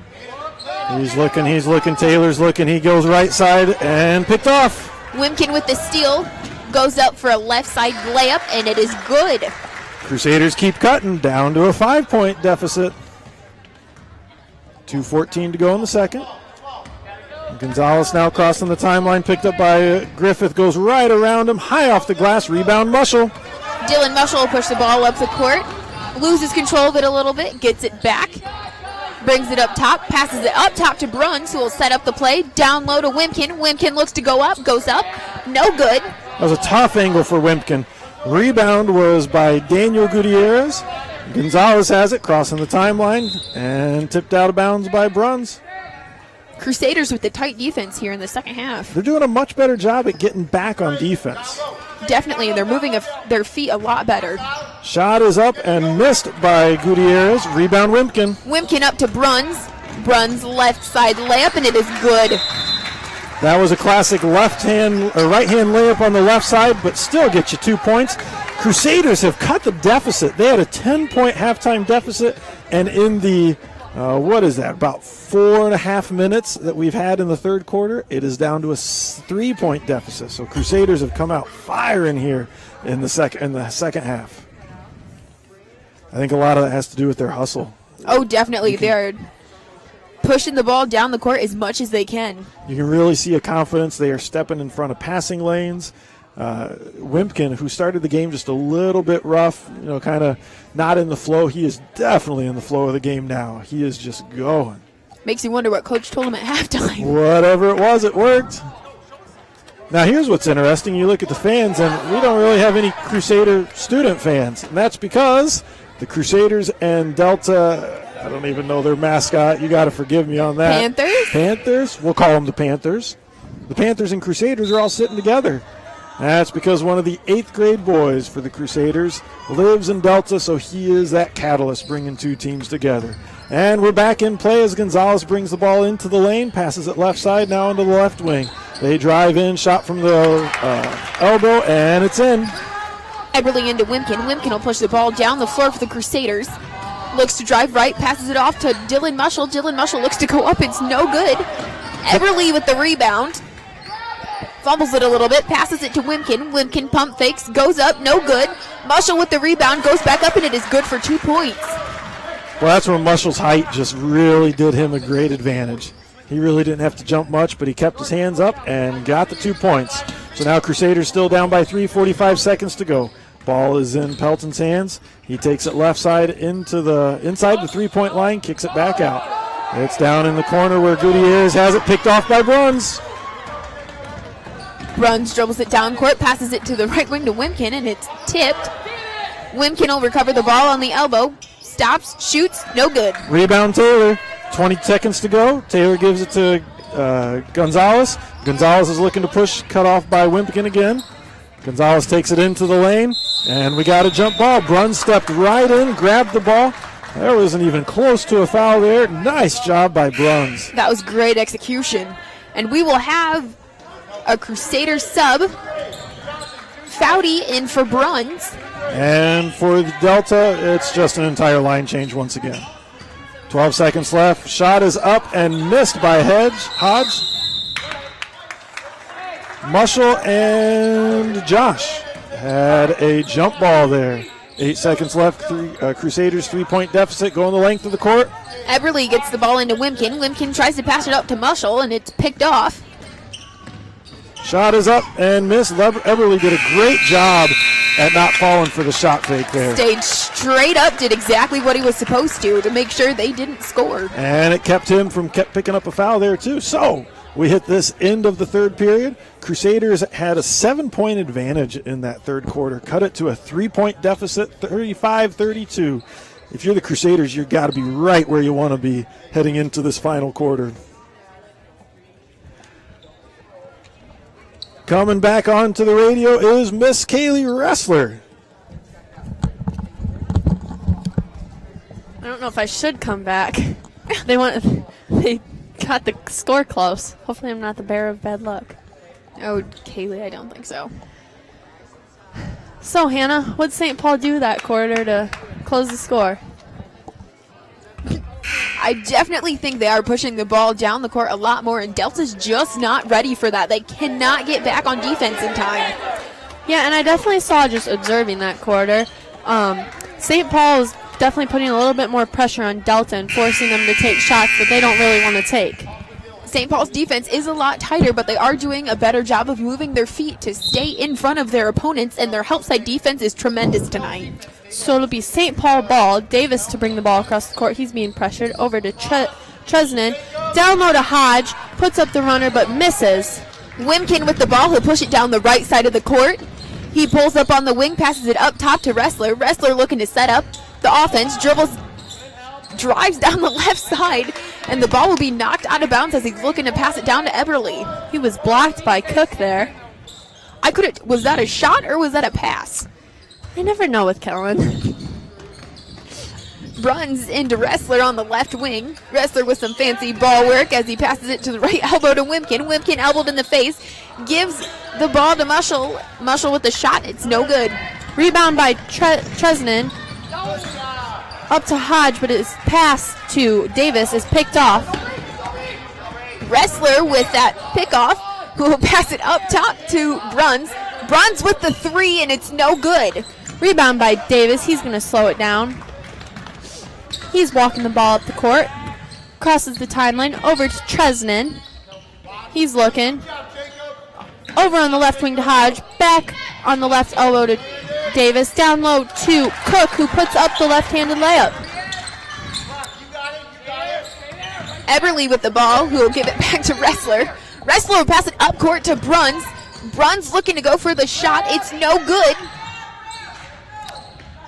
He's looking, Taylor's looking, he goes right side and picked off. Wimkin with the steal, goes up for a left side layup, and it is good. Crusaders keep cutting, down to a 5-point deficit. 2:14 to go in the 2nd. Gonzalez now crossing the timeline, picked up by Griffith, goes right around him, high off the glass, rebound Mushel. Dylan Mushel will push the ball up the court, loses control of it a little bit, gets it back, brings it up top, passes it up top to Bruns, who will set up the play, down low to Wimkin. Wimkin looks to go up, goes up, no good. That was a tough angle for Wimkin. Rebound was by Daniel Gutierrez. Gonzalez has it, crossing the timeline, and tipped out of bounds by Bruns. Crusaders with the tight defense here in the 2nd half. They're doing a much better job at getting back on defense. Definitely, they're moving their feet a lot better. Shot is up and missed by Gutierrez. Rebound Wimkin. Wimkin up to Bruns. Bruns left side layup, and it is good. That was a classic right-hand layup on the left side, but still gets you 2 points. Crusaders have cut the deficit. They had a 10-point halftime deficit, and in the about 4.5 minutes that we've had in the 3rd quarter, it is down to a 3-point deficit. So Crusaders have come out firing here in the second half. I think a lot of that has to do with their hustle. Oh, definitely. They're pushing the ball down the court as much as they can. You can really see a confidence. They are stepping in front of passing lanes. Wimkin, who started the game just a little bit rough, kind of not in the flow, he is definitely in the flow of the game now. He is just going. Makes you wonder what coach told him at halftime. Whatever it was, it worked. Now here's what's interesting. You look at the fans, and we don't really have any Crusader student fans, and that's because the Crusaders and Delta, I don't even know their mascot. You got to forgive me on that. Panthers? We'll call them the Panthers. The Panthers and Crusaders are all sitting together. That's because one of the 8th grade boys for the Crusaders lives in Delta, so he is that catalyst bringing 2 teams together. And we're back in play as Gonzalez brings the ball into the lane, passes it left side, now into the left wing. They drive in, shot from the elbow, and it's in. Eberly into Wimkin. Wimkin will push the ball down the floor for the Crusaders. Looks to drive right, passes it off to Dylan Mushel. Dylan Mushel looks to go up, it's no good. Eberly with the rebound. Fumbles it a little bit, passes it to Wimkin. Wimkin pump fakes, goes up, no good. Mushel with the rebound, goes back up, and it is good for 2 points. Well, that's where Mushel's height just really did him a great advantage. He really didn't have to jump much, but he kept his hands up and got the 2 points. So now Crusaders still down by 3, 45 seconds to go. Ball is in Pelton's hands. He takes it left side inside the 3-point line, kicks it back out. It's down in the corner where Gutierrez has it picked off by Bruns. Bruns dribbles it down court, passes it to the right wing to Wimkin, and it's tipped. Wimkin will recover the ball on the elbow, stops, shoots, no good. Rebound Taylor. 20 seconds to go. Taylor gives it to Gonzalez. Gonzalez is looking to push, cut off by Wimpkin again. Gonzalez takes it into the lane, and we got a jump ball. Bruns stepped right in, grabbed the ball. There wasn't even close to a foul there. Nice job by Bruns. That was great execution. And we will have a Crusader sub. Foudy in for Bruns. And for the Delta, it's just an entire line change once again. 12 seconds left. Shot is up and missed by Hodge. Mushel and Josh had a jump ball there. 8 seconds left. Crusaders 3-point deficit going the length of the court. Eberly gets the ball into Wimpkin. Wimpkin tries to pass it up to Mushel, and it's picked off. Shot is up and missed. Eberly did a great job at not falling for the shot fake there. Stayed straight up, did exactly what he was supposed to make sure they didn't score. And it kept picking up a foul there too. So we hit this end of the third period. Crusaders had a 7-point advantage in that third quarter. Cut it to a 3-point deficit, 35-32. If you're the Crusaders, you've got to be right where you want to be heading into this final quarter. Coming back onto the radio is Miss Kaylee Ressler. I don't know if I should come back. They got the score close. Hopefully I'm not the bearer of bad luck. Oh, Kaylee, I don't think so. So, Hannah, what'd St. Paul do that quarter to close the score? I definitely think they are pushing the ball down the court a lot more, and Delta's just not ready for that. They cannot get back on defense in time. Yeah, and I definitely saw just observing that quarter. St. Paul is definitely putting a little bit more pressure on Delta and forcing them to take shots that they don't really want to take. St. Paul's defense is a lot tighter, but they are doing a better job of moving their feet to stay in front of their opponents, and their help side defense is tremendous tonight. So it'll be St. Paul ball. Davis to bring the ball across the court. He's being pressured over to Chesnan. Down low to Hodge. Puts up the runner but misses. Wimpkin with the ball. He'll push it down the right side of the court. He pulls up on the wing, passes it up top to Ressler. Ressler looking to set up the offense. Drives down the left side, and the ball will be knocked out of bounds as he's looking to pass it down to Eberly. He was blocked by Cook there. Was that a shot or was that a pass? I never know with Kellen. Runs into Ressler on the left wing. Ressler with some fancy ball work as he passes it to the right elbow to Wimpkin. Wimpkin elbowed in the face. Gives the ball to Mushel. Mushel with the shot. It's no good. Rebound by Chesnan. Up to Hodge, but his pass to Davis is picked off. Ressler with that pickoff, who will pass it up top to Bruns. Bruns with the three, and it's no good. Rebound by Davis. He's going to slow it down. He's walking the ball up the court. Crosses the timeline over to Chesnan. He's looking. Over on the left wing to Hodge. Back on the left elbow to Davis. Down low to Cook, who puts up the left-handed layup. Eberly with the ball, who will give it back to Ressler. Ressler will pass it up court to Bruns. Bruns looking to go for the shot. It's no good.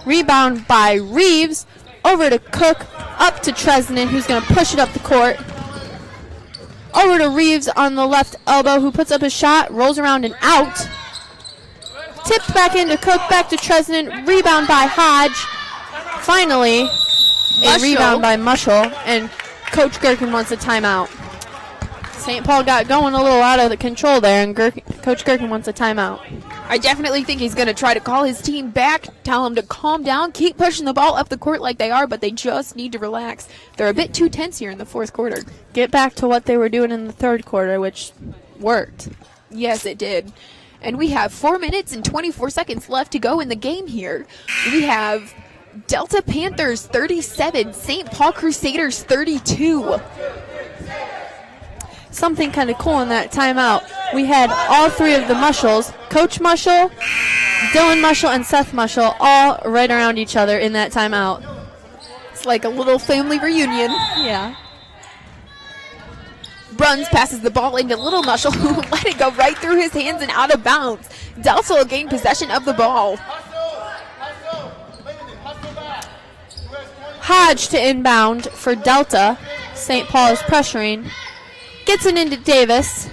Rebound by Reeves. Over to Cook. Up to Chesnan, who's going to push it up the court. Over to Reeves on the left elbow, who puts up his shot. Rolls around and out. Tipped back into Cook. Back to Chesnan. Rebound by Hodge. Finally, a rebound by Mushel. And Coach Gherkin wants a timeout. St. Paul got going a little out of the control there, and Coach Gherkin wants a timeout. I definitely think he's going to try to call his team back, tell them to calm down, keep pushing the ball up the court like they are, but they just need to relax. They're a bit too tense here in the fourth quarter. Get back to what they were doing in the third quarter, which worked. Yes, it did. And we have 4 minutes and 24 seconds left to go in the game here. We have Delta Panthers 37, St. Paul Crusaders 32. Something kind of cool in that timeout. We had all three of the Mushels, Coach Mushel, Dylan Mushel, and Seth Mushel, all right around each other in that timeout. It's like a little family reunion. Yeah. Bruns passes the ball into Little Mushel, who let it go right through his hands and out of bounds. Delta will gain possession of the ball. Hodge to inbound for Delta. St. Paul is pressuring. Gets it into Davis,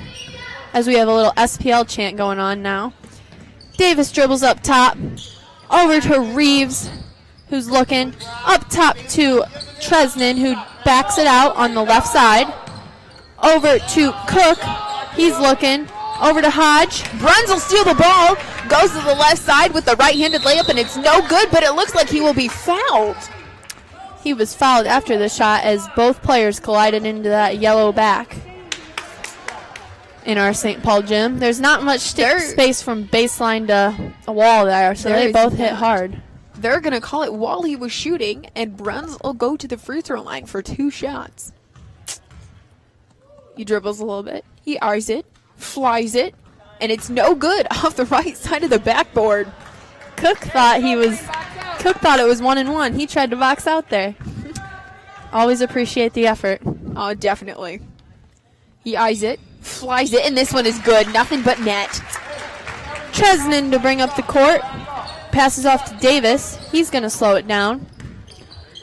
as we have a little SPL chant going on now. Davis dribbles up top. Over to Reeves, who's looking. Up top to Tresnan, who backs it out on the left side. Over to Cook. He's looking. Over to Hodge. Bruns will steal the ball. Goes to the left side with the right-handed layup, and it's no good, but it looks like he will be fouled. He was fouled after the shot as both players collided into that yellow back in our St. Paul gym. There's not much space from baseline to a wall there, so they both hit hard. They're going to call it while he was shooting, and Bruns will go to the free throw line for 2 shots. He dribbles a little bit. He eyes it, flies it, and it's no good off the right side of the backboard. Cook thought it was 1-and-1. He tried to box out there. Always appreciate the effort. Oh, definitely. He eyes it, flies it, and this one is good. Nothing but net. Tresnan to bring up the court. Passes off to Davis. He's going to slow it down.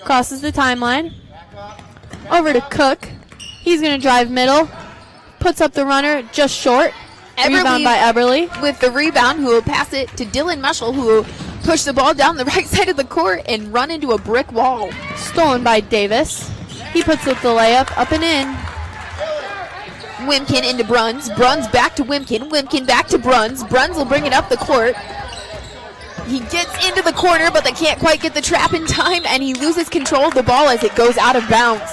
Crosses the timeline. Over to Cook. He's going to drive middle. Puts up the runner just short. Rebound by Eberly. With the rebound, who will pass it to Dylan Mushel, who will push the ball down the right side of the court and run into a brick wall. Stolen by Davis. He puts up the layup, up and in. Wimkin into Bruns. Bruns back to Wimkin. Wimkin back to Bruns. Bruns will bring it up the court. He gets into the corner, but they can't quite get the trap in time, and he loses control of the ball as it goes out of bounds.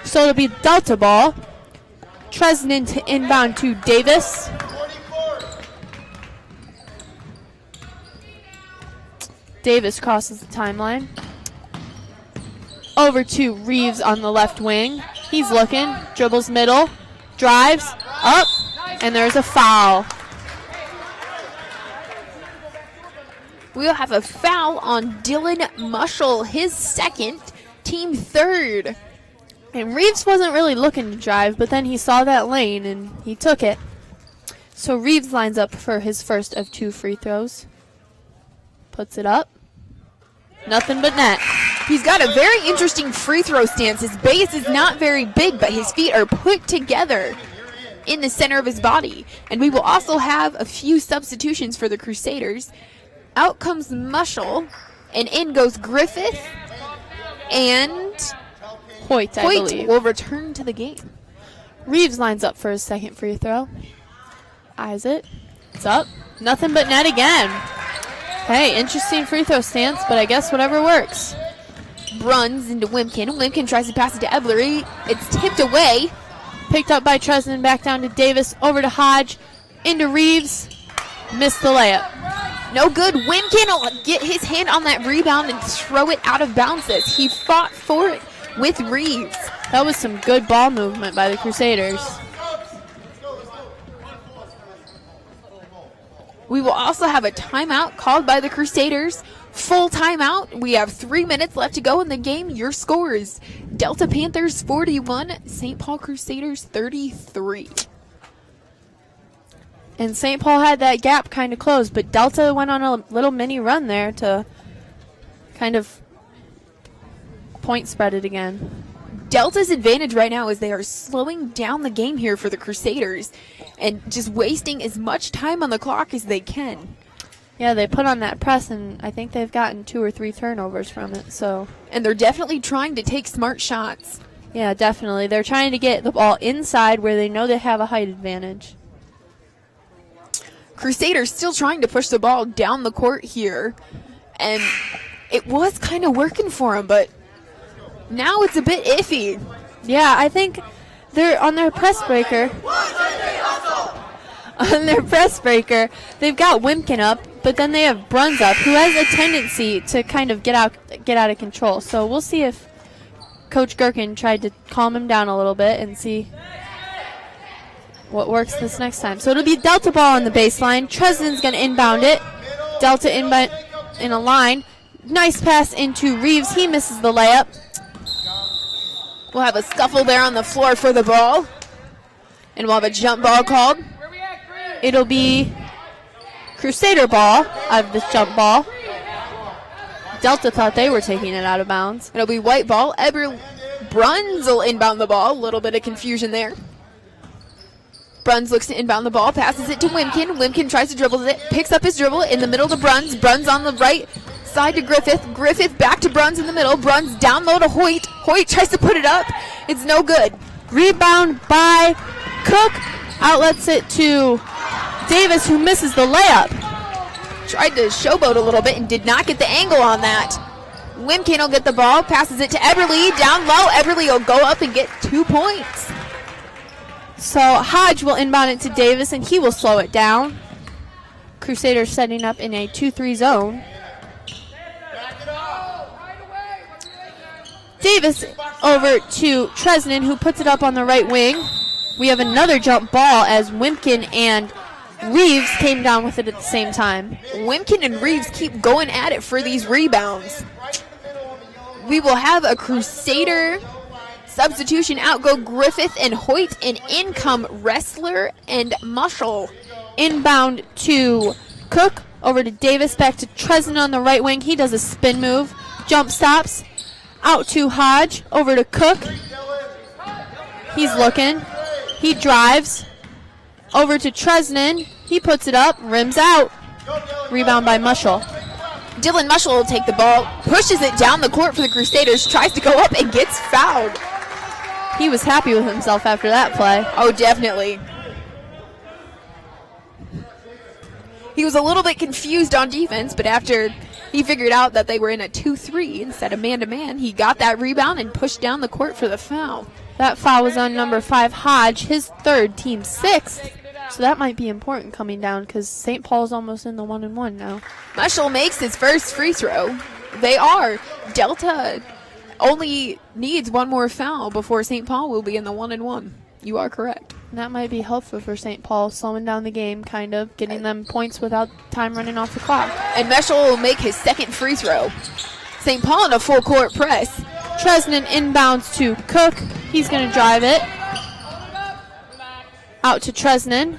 So it'll be Delta ball. Tresnan to inbound to Davis. Davis crosses the timeline. Over to Reeves on the left wing. He's looking, dribbles middle, drives, up, and there's a foul. We'll have a foul on Dylan Mushel, his second, team third. And Reeves wasn't really looking to drive, but then he saw that lane and he took it. So Reeves lines up for his first of 2 free throws. Puts it up. Nothing but net. He's got a very interesting free throw stance. His base is not very big, but his feet are put together in the center of his body. And we will also have a few substitutions for the Crusaders. Out comes Mushel, and in goes Griffith, and Hoyt, I believe, will return to the game. Reeves lines up for his second free throw. Eyes it. It's up. Nothing but net again. Hey, interesting free throw stance, but I guess whatever works. Bruns into Wimkin. Wimkin tries to pass it to Eblery. It's tipped away. Picked up by Tresnan, back down to Davis, over to Hodge, into Reeves. Missed the layup. No good. Wimkin will get his hand on that rebound and throw it out of bounds as he fought for it with Reeves. That was some good ball movement by the Crusaders. We will also have a timeout called by the Crusaders. Full timeout. We have 3 minutes left to go in the game. Your scores: Delta Panthers 41, St. Paul Crusaders 33. And St. Paul had that gap kind of closed, but Delta went on a little mini run there to kind of point spread it again. Delta's advantage right now is they are slowing down the game here for the Crusaders and just wasting as much time on the clock as they can. Yeah, they put on that press, and I think they've gotten 2 or 3 turnovers from it. And they're definitely trying to take smart shots. Yeah, definitely. They're trying to get the ball inside where they know they have a height advantage. Crusaders still trying to push the ball down the court here. And it was kind of working for them, but now it's a bit iffy. Yeah, I think they're on their press breaker. On their press breaker, they've got Wimkin up, but then they have Bruns up, who has a tendency to kind of get out of control. So we'll see if Coach Gherkin tried to calm him down a little bit and see what works this next time. So it'll be Delta ball on the baseline. Tresnan's going to inbound it. Delta inbound in a line. Nice pass into Reeves. He misses the layup. We'll have a scuffle there on the floor for the ball. And we'll have a jump ball called. It'll be Crusader ball out of this jump ball. Delta thought they were taking it out of bounds. It'll be white ball. Bruns will inbound the ball. A little bit of confusion there. Bruns looks to inbound the ball, passes it to Wimkin. Wimkin tries to dribble it, picks up his dribble in the middle to Bruns. Bruns on the right side to Griffith. Griffith back to Bruns in the middle. Bruns down low to Hoyt. Hoyt tries to put it up. It's no good. Rebound by Cook. Outlets it to Davis, who misses the layup. Tried to showboat a little bit and did not get the angle on that. Wimkin will get the ball, passes it to Eberly. Down low, Eberly will go up and get 2 points. So Hodge will inbound it to Davis, and he will slow it down. Crusaders setting up in a 2-3 zone. Davis over to Tresnan, who puts it up on the right wing. We have another jump ball as Wimkin and Reeves came down with it at the same time. Wimkin and Reeves keep going at it for these rebounds. We will have a Crusader substitution out. Go Griffith and Hoyt, and in come Wrestler and Mushel. Inbound to Cook, over to Davis, back to Tresnan on the right wing. He does a spin move, jump stops, out to Hodge, over to Cook. He's looking, he drives, over to Tresnan. He puts it up, rims out. Rebound by Mushel. Dylan Mushel will take the ball, pushes it down the court for the Crusaders, tries to go up and gets fouled. He was happy with himself after that play. Oh, definitely. He was a little bit confused on defense, but after he figured out that they were in a 2-3 instead of man-to-man, he got that rebound and pushed down the court for the foul. That foul was on number 5, Hodge, his third, team 6th. So that might be important coming down because St. Paul's almost in the 1-1 now. Mushel makes his first free throw. They are. Delta only needs one more foul before St. Paul will be in the 1-1. You are correct. And that might be helpful for St. Paul, slowing down the game, kind of, getting them points without time running off the clock. And Mushel will make his second free throw. St. Paul in a full court press. Tresnan inbounds to Cook. He's going to drive it. Out to Tresnan.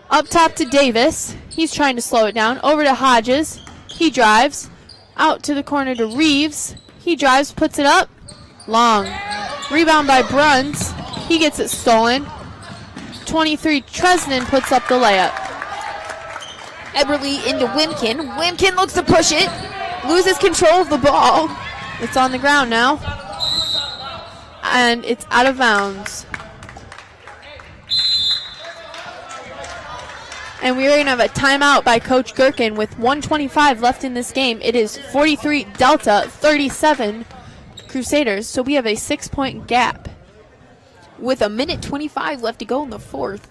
Up top to Davis. He's trying to slow it down. Over to Hodges. He drives. Out to the corner to Reeves. He drives, puts it up. Long. Rebound by Bruns. He gets it stolen. 23, Tresnan puts up the layup. Eberly into Wimkin. Wimkin looks to push it. Loses control of the ball. It's on the ground now. And it's out of bounds. And we are going to have a timeout by Coach Gherkin with 1:25 left in this game. It is 43 Delta, 37 Crusaders. So we have a 6-point gap. With 1:25 left to go in the fourth.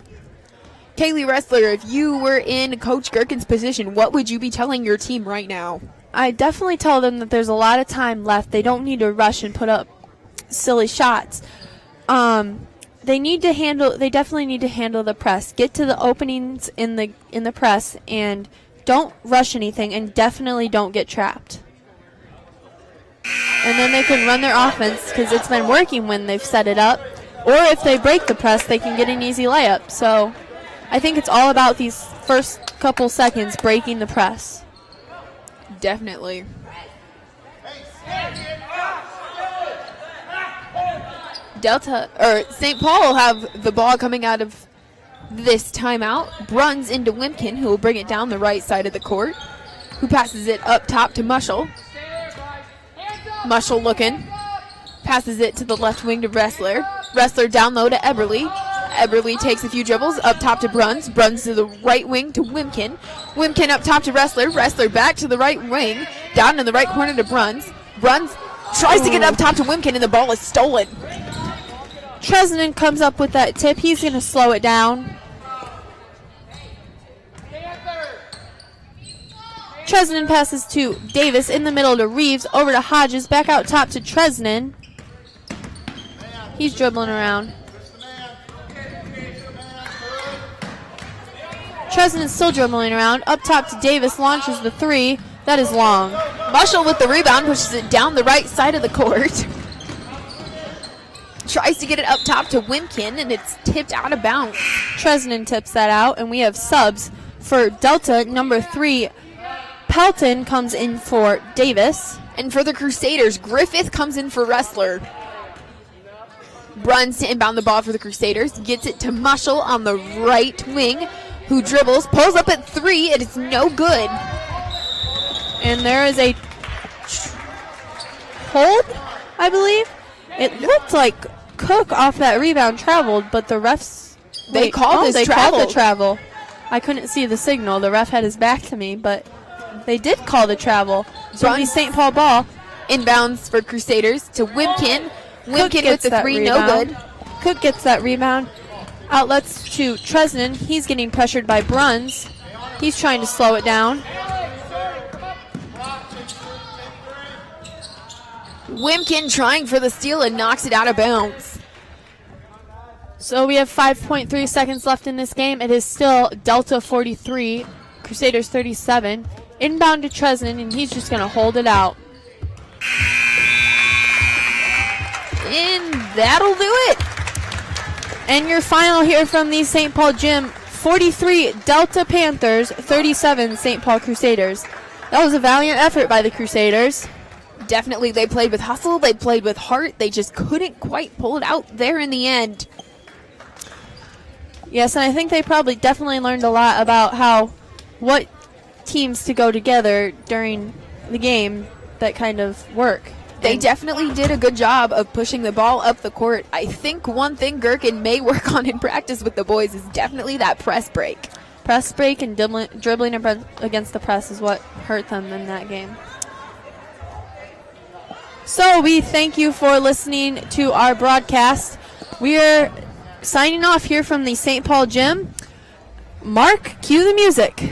Kaylee Wrestler, if you were in Coach Gherkin's position, what would you be telling your team right now? I definitely tell them that there's a lot of time left. They don't need to rush and put up silly shots. They definitely need to handle the press. Get to the openings in the press and don't rush anything, and definitely don't get trapped. And then they can run their offense because it's been working when they've set it up. Or if they break the press, they can get an easy layup. So I think it's all about these first couple seconds breaking the press. Definitely. St. Paul will have the ball coming out of this timeout. Bruns into Wimkin, who will bring it down the right side of the court, who passes it up top to Mushel. Mushel looking. Passes it to the left wing to Wrestler. Wrestler down low to Eberly. Eberly takes a few dribbles up top to Bruns. Bruns to the right wing to Wimkin. Wimkin up top to Wrestler. Wrestler back to the right wing. Down in the right corner to Bruns. Bruns tries to get up top to Wimkin, and the ball is stolen. Tresnan comes up with that tip. He's going to slow it down. Tresnan passes to Davis in the middle to Reeves. Over to Hodges. Back out top to Tresnan. He's dribbling around. Tresnan is still dribbling around. Up top to Davis. Launches the 3. That is long. Mushel with the rebound. Pushes it down the right side of the court. Tries to get it up top to Wimkin, and it's tipped out of bounds. Tresnan tips that out, and we have subs for Delta. Number 3, Pelton comes in for Davis. And for the Crusaders, Griffith comes in for Wrestler. Bruns to inbound the ball for the Crusaders. Gets it to Mushel on the right wing, who dribbles, pulls up at 3. It is no good. And there is a hold, I believe. It looked like Cook off that rebound traveled, but the refs... They called the travel. travel. I couldn't see the signal. The ref had his back to me, but they did call the travel. So it'll be St. Paul ball. Inbounds for Crusaders to Wimkin. Cook Wimkin with gets the that 3, no rebound. good. Cook gets that rebound. Outlets to Tresnan. He's getting pressured by Bruns. He's trying to slow it down. Wimkin trying for the steal and knocks it out of bounds. So we have 5.3 seconds left in this game. It is still Delta 43, Crusaders 37. Inbound to Tresnan, and he's just going to hold it out. And that'll do it. And your final here from the St. Paul gym, 43 Delta Panthers, 37 St. Paul Crusaders. That was a valiant effort by the Crusaders. Definitely, they played with hustle. They played with heart. They just couldn't quite pull it out there in the end. Yes, and I think they probably definitely learned a lot about what teams to go together during the game that kind of work. They definitely did a good job of pushing the ball up the court. I think one thing Gherkin may work on in practice with the boys is definitely that press break. Press break and dribbling against the press is what hurt them in that game. So we thank you for listening to our broadcast. We are signing off here from the St. Paul gym. Mark, cue the music.